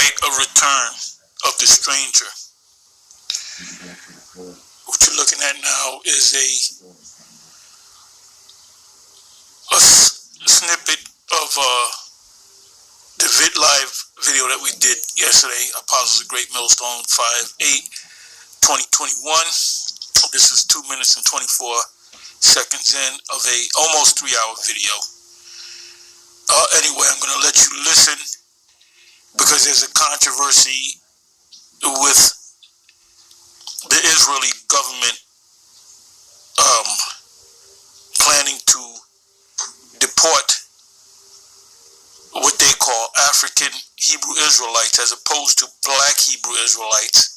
right, a return of the stranger. What you're looking at now is a snippet of the VidLive video that we did yesterday, Apostles of Great Millstone 5/8/2021. This is 2 minutes and 24 seconds in of a almost 3-hour video. Anyway, I'm going to let you listen because there's a controversy with the Israeli government planning to deport what they call African Hebrew Israelites as opposed to black Hebrew Israelites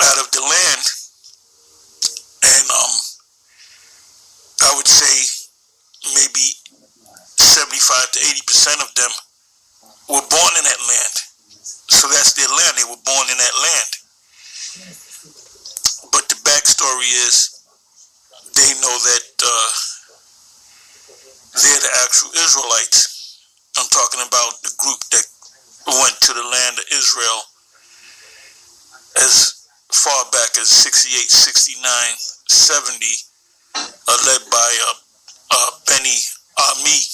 out of the land. And I would say maybe 75 to 80% of them were born in that land. So that's their land. They were born in that land. But the backstory is they know that they're the actual Israelites. I'm talking about the group that went to the land of Israel as far back as 68, 69, 70, led by Benny Ami.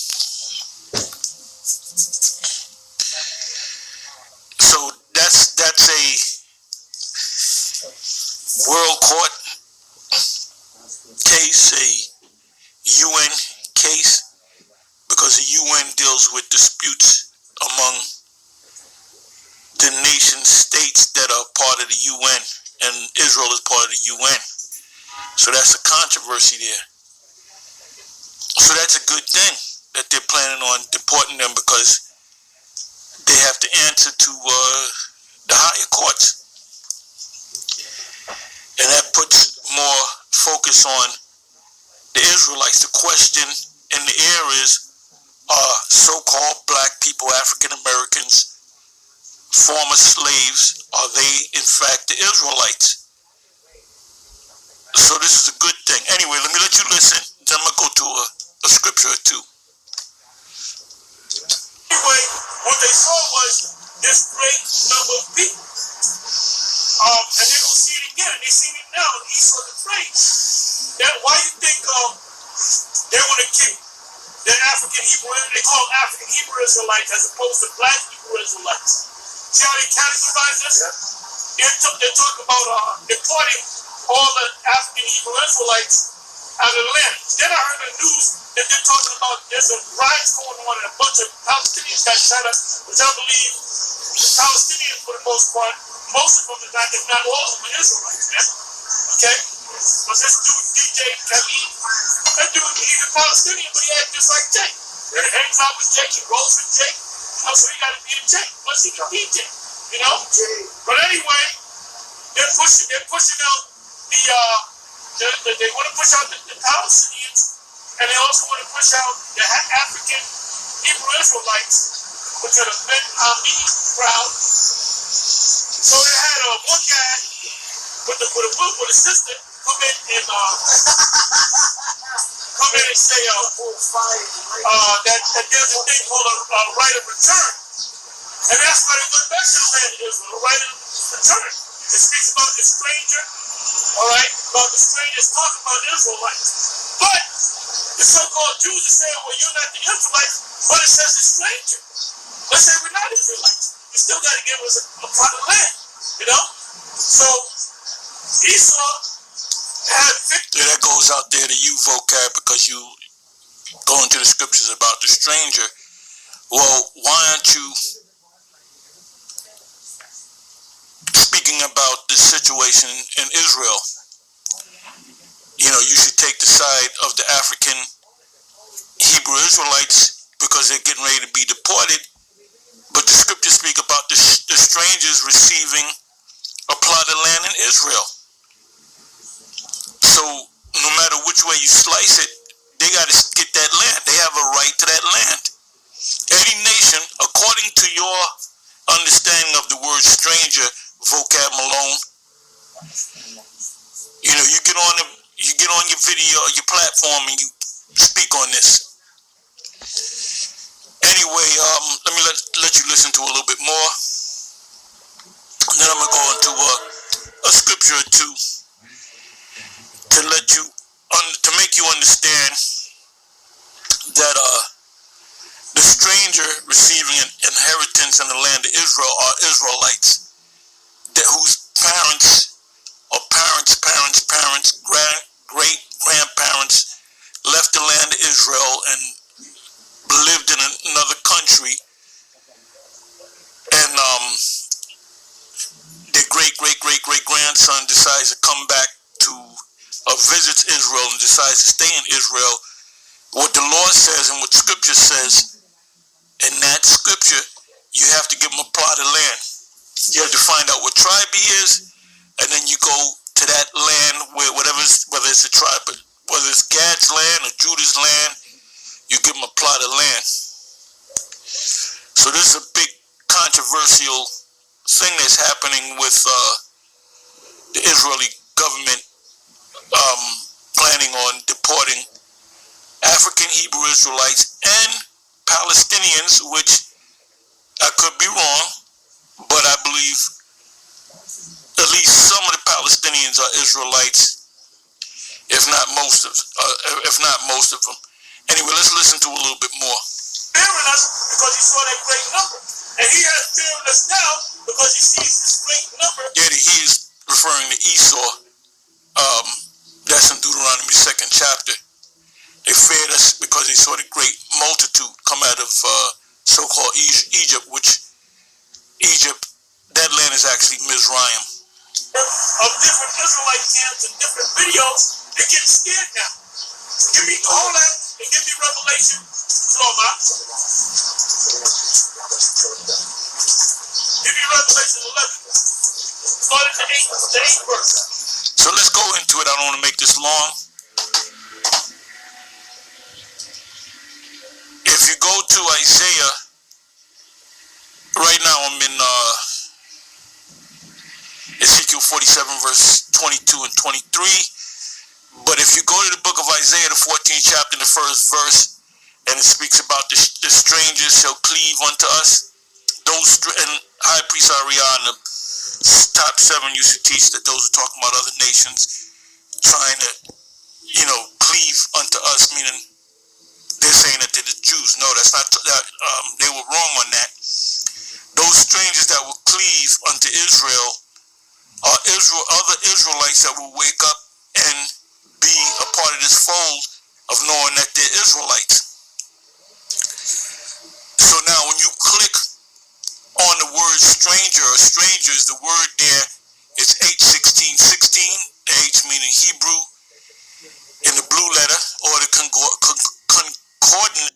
So that's a world court case, a UN case, because the UN deals with disputes among the nation states that are part of the UN, and Israel is part of the UN. So that's a controversy there. So that's a good thing that they're planning on deporting them because they have to answer to the higher courts. And that puts more focus on the Israelites. The question in the air is, are so-called black people, African Americans, former slaves, are they in fact the Israelites? So this is a good thing. Anyway, let me let you listen. Then I'm going to go to a scripture or two. Anyway, what they saw was this great number of people. And they're going to see it again. And they see it now. And he saw the phrase. Why do you think they want to kick the African Hebrew? They call them African Hebrew Israelites as opposed to black Hebrew Israelites. See how they categorize this? They're talking about deporting all the African Hebrew Israelites out of the land. Then I heard the news that they're talking about there's a riots going on and a bunch of Palestinians got shot up, which I believe the Palestinians, for the most part, most of them, if not all of them, are Israelites, man. Okay? But this dude, DJ Khalid, that dude, he's a Palestinian, but he acts just like Jake. He hangs out with Jake, he rolls with Jake. So he got to be a Jake. Plus he can be Jake, you know? But anyway, they're pushing out they want to push out the Palestinians, and they also want to push out the African Hebrew Israelites, which are the Ben Ami crowd. So they had one guy with a sister come in and say that there's a thing called a right of return, and that's why they went back to the land of Israel, a right of return. It speaks about the stranger. All right, about the strangers talking about Israelites. But the so-called Jews are saying, well, you're not the Israelites, but it says the stranger. Let's say we're not Israelites. You still got to give us a plot of land, you know? So Esau had victory. That goes out there to you, vocab, because you go into the scriptures about the stranger. Well, why aren't you speaking about this situation in Israel? You know, you should take the side of the African Hebrew Israelites because they're getting ready to be deported. But the scriptures speak about the strangers receiving a plot of land in Israel. So no matter which way you slice it, they got to get that land. They have a right to that land. Any nation, according to your understanding of the word stranger, vocab Malone, you know, you get on your video, your platform, and you speak on this. Anyway, let me let you listen to a little bit more. And then I'm going to go into a scripture or two to let you, to make you understand that the stranger receiving an inheritance in the land of Israel are Israelites, whose parents or parents, great grandparents left the land of Israel and lived in another country, and their great grandson decides to come back to visits Israel and decides to stay in Israel. What the law says and what Scripture says, in that Scripture, you have to give him a plot of land. You have to find out what tribe he is, and then you go to that land where whether it's a tribe, whether it's Gad's land or Judah's land, you give him a plot of land. So this is a big controversial thing that's happening with the Israeli government planning on deporting African Hebrew Israelites and Palestinians, which I could be wrong, but I believe at least some of the Palestinians are Israelites, if not most of them. Anyway, let's listen to a little bit more. Fearing us because he saw that great number, and he has feared us now because he sees this great number. Yeah, he is referring to Esau. That's in Deuteronomy 2nd chapter. They feared us because they saw the great multitude come out of so-called Egypt, which Egypt, that land is actually Mizraim. Of different Israelite camps and different videos, they're getting scared now. Give me all that and give me Revelation. Give me Revelation 11. Start at the 8th verse. So let's go into it. I don't want to make this long. If you go to Isaiah, right now I'm in Ezekiel 47 verse 22 and 23. But if you go to the book of Isaiah, the 14th chapter, the first verse, and it speaks about the strangers shall cleave unto us. Those, and High Priest Ariana, the top 7 used to teach that those are talking about other nations trying to, cleave unto us, meaning they're saying that they're the Jews. No, that's not that. They were wrong on that. Those strangers that will cleave unto Israel are other Israelites that will wake up and be a part of this fold of knowing that they're Israelites. So now when you click on the word stranger or strangers, the word there is H1616, H meaning Hebrew in the blue letter, or the concordant